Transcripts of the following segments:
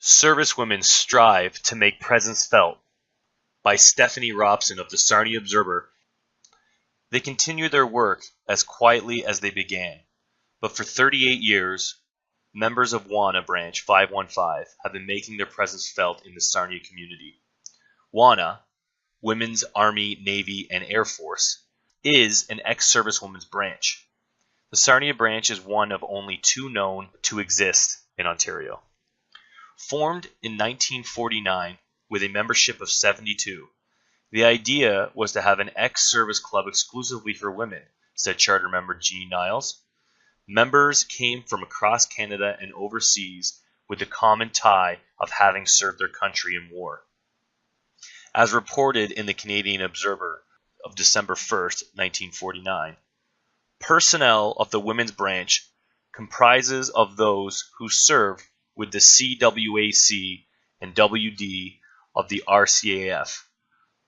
Servicewomen Strive to Make Presence Felt by Stephanie Robson of the Sarnia Observer. They continue their work as quietly as they began, but for 38 years, members of WANA Branch 515 have been making their presence felt in the Sarnia community. WANA, Women's Army, Navy, and Air Force, is an ex-servicewoman's branch. The Sarnia branch is one of only two known to exist in Ontario. Formed in 1949 with a membership of 72, the idea was to have an ex-service club exclusively for women, said charter member Jean Niles. Members came from across Canada and overseas with the common tie of having served their country in war. As reported in the Canadian Observer of December 1st, 1949, personnel of the women's branch comprises of those who served with the CWAC and WD of the RCAF,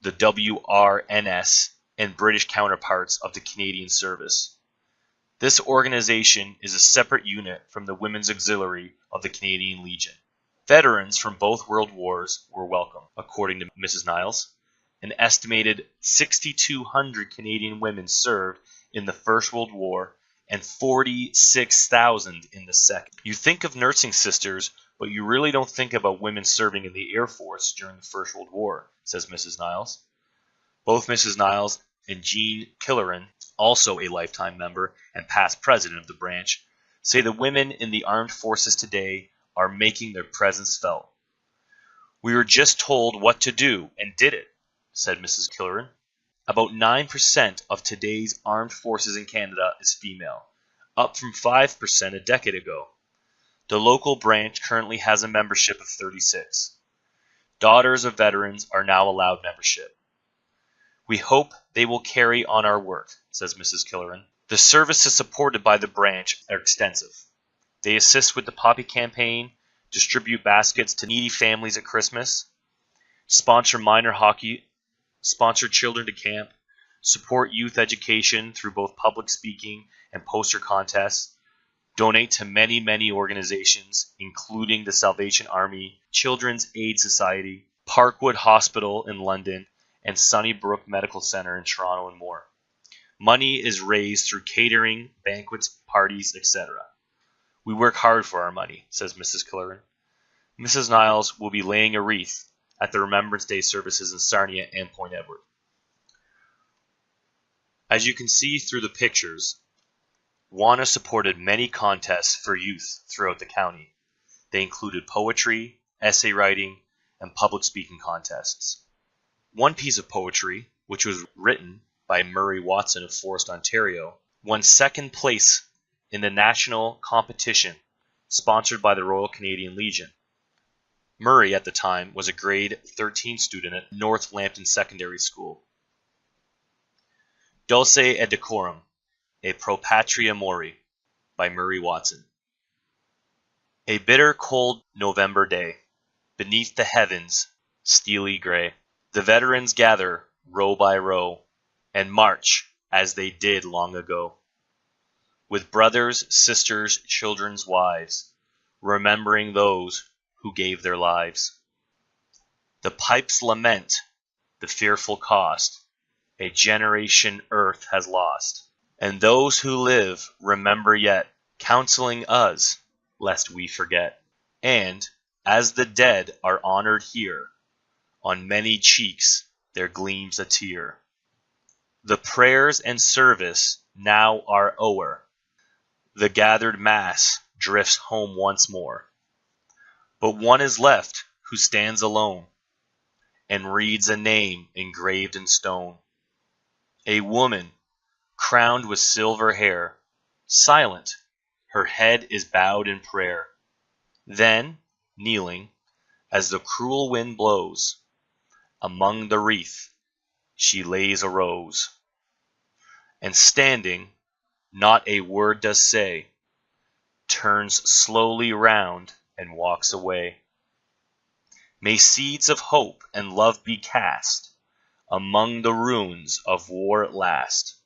the WRNS, and British counterparts of the Canadian Service. This organization is a separate unit from the Women's Auxiliary of the Canadian Legion. Veterans from both World Wars were welcome, according to Mrs. Niles. An estimated 6,200 Canadian women served in the First World War and 46,000 in the Second. You think of nursing sisters, but you really don't think about women serving in the Air Force during the First World War, says Mrs. Niles. Both Mrs. Niles and Jean Killeran, also a lifetime member and past president of the branch, say the women in the armed forces today are making their presence felt. We were just told what to do and did it, said Mrs. Killeran. About 9% of today's armed forces in Canada is female, up from 5% a decade ago. The local branch currently has a membership of 36. Daughters of veterans are now allowed membership. We hope they will carry on our work, says Mrs. Killeran. The services supported by the branch are extensive. They assist with the Poppy campaign, distribute baskets to needy families at Christmas, sponsor minor hockey, sponsor children to camp, support youth education through both public speaking and poster contests, donate to many organizations, including the Salvation Army, Children's Aid Society, Parkwood Hospital in London, and Sunnybrook Medical Center in Toronto, and more. Money is raised through catering, banquets, parties, etc. We work hard for our money, says Mrs. Killeran. Mrs. Niles will be laying a wreath at the Remembrance Day services in Sarnia and Point Edward. As you can see through the pictures, WANA supported many contests for youth throughout the county. They included poetry, essay writing, and public speaking contests. One piece of poetry, which was written by Murray Watson of Forest, Ontario, won second place in the national competition sponsored by the Royal Canadian Legion. Murray, at the time, was a grade 13 student at North Lambton Secondary School. Dulce et Decorum, a Pro Patria Mori, by Murray Watson. A bitter cold November day, beneath the heavens, steely gray, the veterans gather, row by row, and march as they did long ago. With brothers, sisters, children's wives, remembering those who gave their lives. The pipes lament the fearful cost a generation earth has lost, and those who live remember yet, counseling us lest we forget. And as the dead are honored here, on many cheeks there gleams a tear. The prayers and service now are o'er, the gathered mass drifts home once more. But one is left who stands alone and reads a name engraved in stone. A woman crowned with silver hair, silent, her head is bowed in prayer. Then, kneeling, as the cruel wind blows, among the wreath she lays a rose. And standing, not a word does say, turns slowly round and walks away. May seeds of hope and love be cast among the ruins of war at last,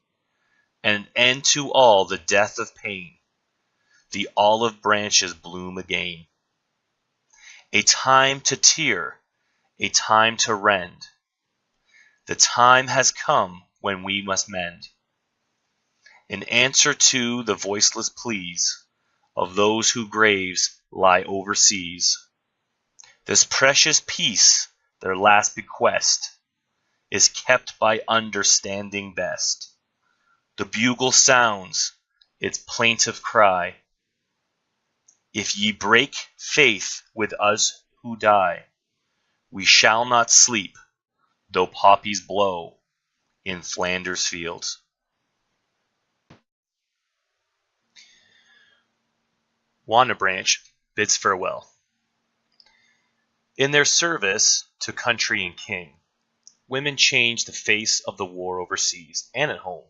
an end to all the death of pain, the olive branches bloom again, A time to tear, a time to rend. The time has come when we must mend. In answer to the voiceless pleas of those whose graves lie overseas, this precious peace, their last bequest, is kept by understanding best. The bugle sounds its plaintive cry. If ye break faith with us who die, we shall not sleep, though poppies blow in Flanders fields. WANA Branch bids farewell. In their service to country and king, women changed the face of the war overseas and at home.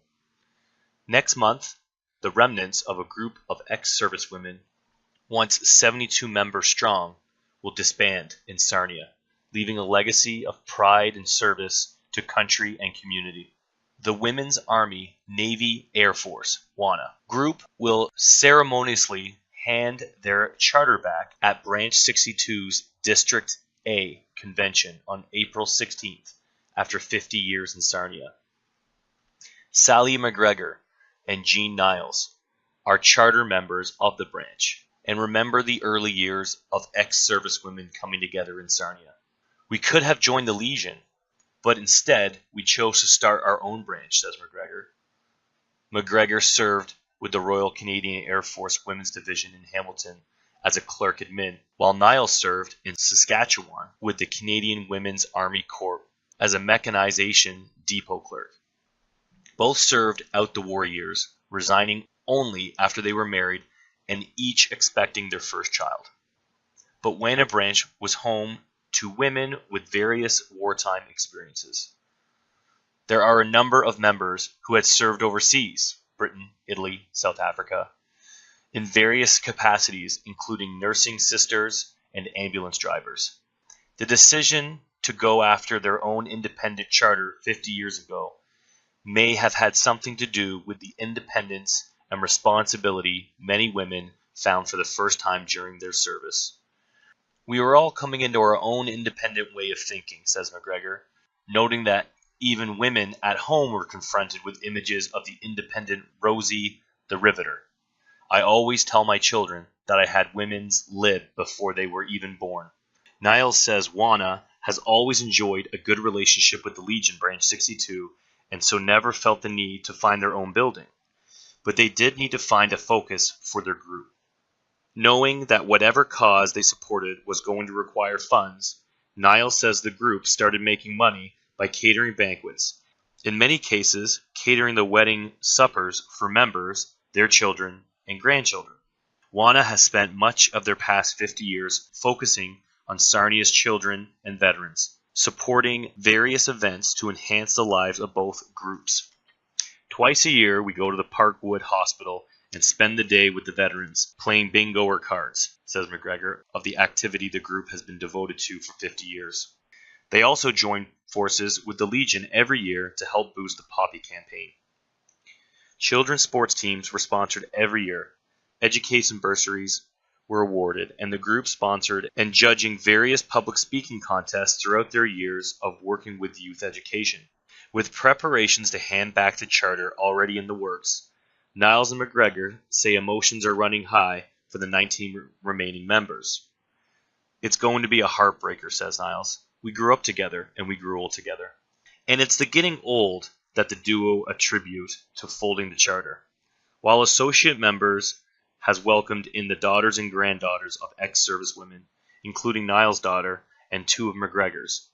Next month, the remnants of a group of ex-servicewomen, once 72 members strong, will disband in Sarnia, leaving a legacy of pride and service to country and community. The Women's Army, Navy, Air Force, WANA, group will ceremoniously hand their charter back at Branch 62's District A convention on April 16th, after 50 years in Sarnia. Sally McGregor and Jean Niles are charter members of the branch and remember the early years of ex-servicewomen coming together in Sarnia. We could have joined the Legion, but instead we chose to start our own branch, says McGregor. McGregor served with the Royal Canadian Air Force Women's Division in Hamilton as a clerk admin, while Niles served in Saskatchewan with the Canadian Women's Army Corps as a mechanization depot clerk. Both served out the war years, resigning only after they were married and each expecting their first child. But WANA Branch was home to women with various wartime experiences. There are a number of members who had served overseas, Britain, Italy, South Africa, in various capacities, including nursing sisters and ambulance drivers. The decision to go after their own independent charter 50 years ago may have had something to do with the independence and responsibility many women found for the first time during their service. We were all coming into our own independent way of thinking, says McGregor, noting that even women at home were confronted with images of the independent Rosie the Riveter. I always tell my children that I had women's lib before they were even born. Niles says WANA has always enjoyed a good relationship with the Legion Branch 62 and so never felt the need to find their own building. But they did need to find a focus for their group. Knowing that whatever cause they supported was going to require funds, Niles says the group started making money by catering banquets, in many cases catering the wedding suppers for members, their children, and grandchildren. WANA has spent much of their past 50 years focusing on Sarnia's children and veterans, supporting various events to enhance the lives of both groups. Twice a year, we go to the Parkwood Hospital and spend the day with the veterans, playing bingo or cards, says McGregor, of the activity the group has been devoted to for 50 years. They also join forces with the Legion every year to help boost the Poppy campaign. Children's sports teams were sponsored every year. Education bursaries were awarded, and the group sponsored and judging various public speaking contests throughout their years of working with youth education. With preparations to hand back the charter already in the works, Niles and McGregor say emotions are running high for the 19 remaining members. It's going to be a heartbreaker, says Niles. We grew up together, and we grew old together. And it's the getting old that the duo attribute to folding the charter. While associate members has welcomed in the daughters and granddaughters of ex-servicewomen, including Niles' daughter and two of McGregor's.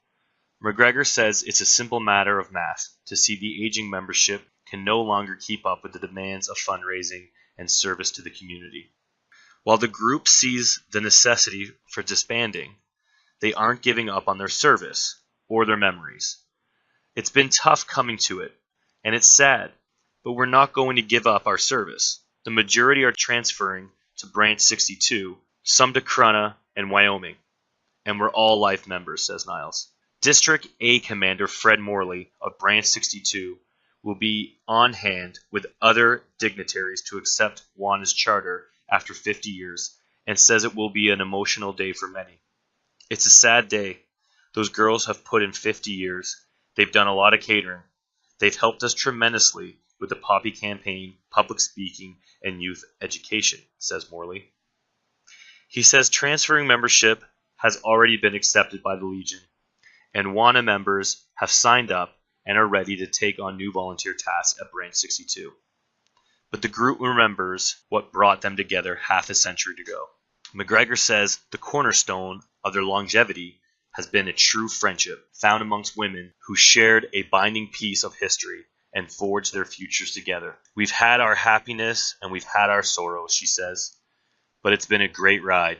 McGregor says it's a simple matter of math to see the aging membership can no longer keep up with the demands of fundraising and service to the community. While the group sees the necessity for disbanding, they aren't giving up on their service or their memories. It's been tough coming to it, and it's sad, but we're not going to give up our service. The majority are transferring to Branch 62, some to Corunna and Wyoming, and we're all life members, says Niles. District A Commander Fred Morley of Branch 62 will be on hand with other dignitaries to accept WANA's charter after 50 years, and says it will be an emotional day for many. It's a sad day. Those girls have put in 50 years. They've done a lot of catering. They've helped us tremendously with the Poppy campaign, public speaking, and youth education, says Morley. He says transferring membership has already been accepted by the Legion, and WANA members have signed up and are ready to take on new volunteer tasks at Branch 62. But the group remembers what brought them together half a century ago. McGregor says the cornerstone of their longevity has been a true friendship found amongst women who shared a binding piece of history and forged their futures together. We've had our happiness and we've had our sorrows, she says, but it's been a great ride.